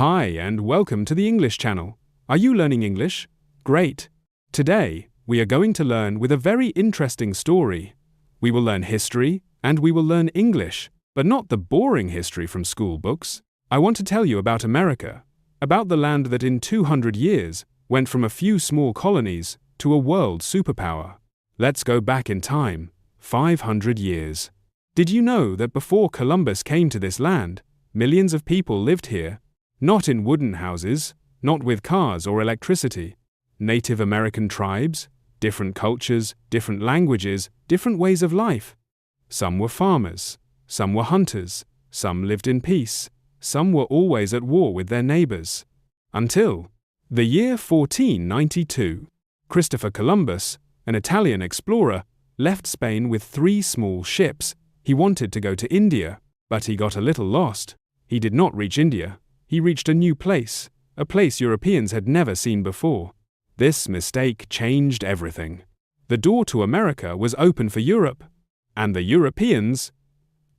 Hi and welcome to the English channel. Are you learning English? Great! Today, we are going to learn with a very interesting story. We will learn history and we will learn English, but not the boring history from school books. I want to tell you about America, about the land that in 200 years went from a few small colonies to a world superpower. Let's go back in time, 500 years. Did you know that before Columbus came to this land, millions of people lived here? Not in wooden houses, not with cars or electricity. Native American tribes, different cultures, different languages, different ways of life. Some were farmers, some were hunters, some lived in peace, some were always at war with their neighbors. Until the year 1492, Christopher Columbus, an Italian explorer, left Spain with 3 small ships. He wanted to go to India, but he got a little lost. He did not reach India. He reached a new place, a place Europeans had never seen before. This mistake changed everything. The door to America was open for Europe, and the Europeans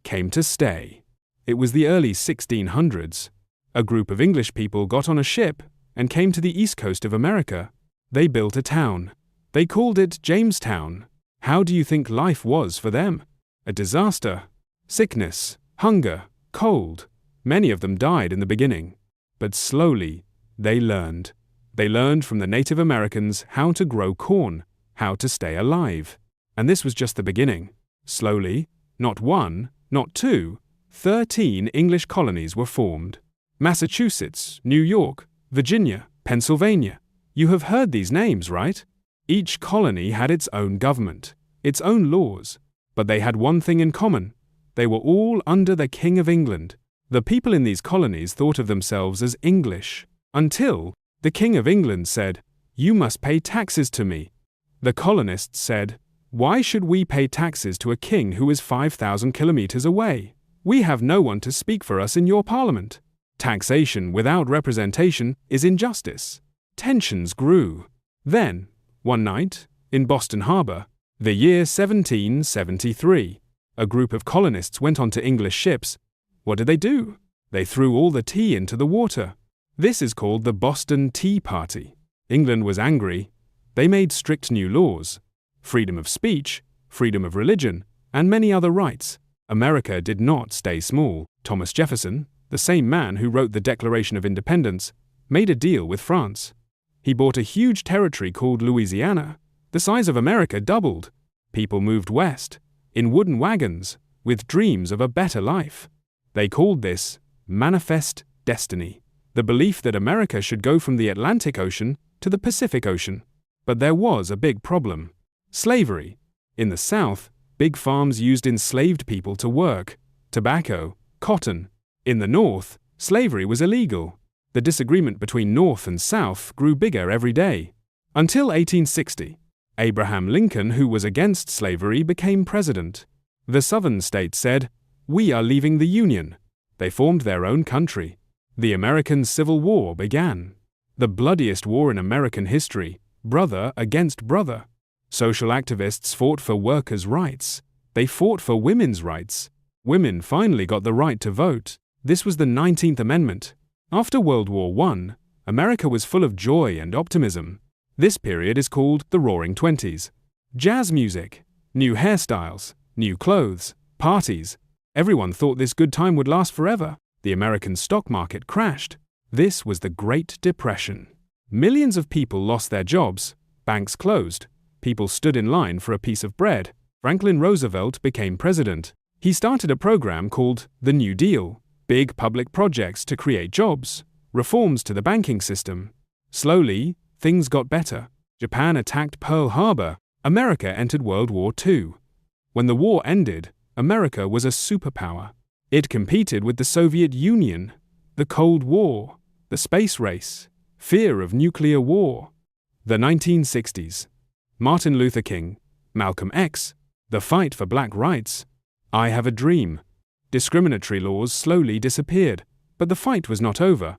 came to stay. It was the early 1600s. A group of English people got on a ship and came to the east coast of America. They built a town. They called it Jamestown. How do you think life was for them? A disaster. Sickness, hunger, cold. Many of them died in the beginning. But slowly, they learned. They learned from the Native Americans how to grow corn, how to stay alive. And this was just the beginning. Slowly, not 1, not 2, 13 English colonies were formed. Massachusetts, New York, Virginia, Pennsylvania. You have heard these names, right? Each colony had its own government, its own laws. But they had one thing in common. They were all under the King of England. The people in these colonies thought of themselves as English, until the King of England said, "You must pay taxes to me." The colonists said, "Why should we pay taxes to a king who is 5,000 kilometers away? We have no one to speak for us in your parliament. Taxation without representation is injustice." Tensions grew. Then, one night, in Boston Harbor, the year 1773, a group of colonists went onto English ships. What did they do? They threw all the tea into the water. This is called the Boston Tea Party. England was angry. They made strict new laws. Freedom of speech, freedom of religion, and many other rights. America did not stay small. Thomas Jefferson, the same man who wrote the Declaration of Independence, made a deal with France. He bought a huge territory called Louisiana. The size of America doubled. People moved west, in wooden wagons, with dreams of a better life. They called this Manifest Destiny, the belief that America should go from the Atlantic Ocean to the Pacific Ocean. But there was a big problem. Slavery. In the South, big farms used enslaved people to work. Tobacco, cotton. In the North, slavery was illegal. The disagreement between North and South grew bigger every day. Until 1860. Abraham Lincoln, who was against slavery, became president. The Southern states said, "We are leaving the Union." They formed their own country. The American Civil War began. The bloodiest war in American history, brother against brother. Social activists fought for workers' rights. They fought for women's rights. Women finally got the right to vote. This was the 19th Amendment. After World War I, America was full of joy and optimism. This period is called the Roaring Twenties. Jazz music, new hairstyles, new clothes, parties. Everyone thought this good time would last forever. The American stock market crashed. This was the Great Depression. Millions of people lost their jobs. Banks closed. People stood in line for a piece of bread. Franklin Roosevelt became president. He started a program called the New Deal. Big public projects to create jobs. Reforms to the banking system. Slowly, things got better. Japan attacked Pearl Harbor. America entered World War II. When the war ended, America was a superpower. It competed with the Soviet Union, the Cold War, the space race, fear of nuclear war. The 1960s. Martin Luther King, Malcolm X, the fight for black rights. I Have a Dream. Discriminatory laws slowly disappeared, but the fight was not over.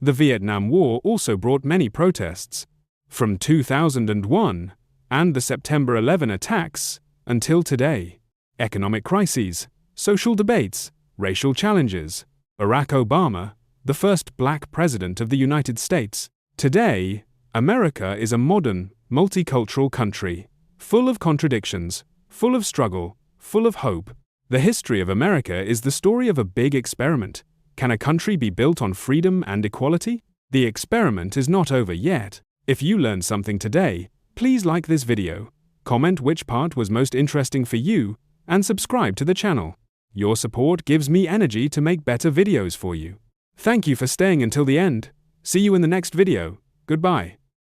The Vietnam War also brought many protests. From 2001 and the September 11 attacks until today. Economic crises, social debates, racial challenges. Barack Obama, the first black president of the United States. Today, America is a modern, multicultural country, full of contradictions, full of struggle, full of hope. The history of America is the story of a big experiment. Can a country be built on freedom and equality? The experiment is not over yet. If you learned something today, please like this video, comment which part was most interesting for you, and subscribe to the channel. Your support gives me energy to make better videos for you. Thank you for staying until the end. See you in the next video. Goodbye.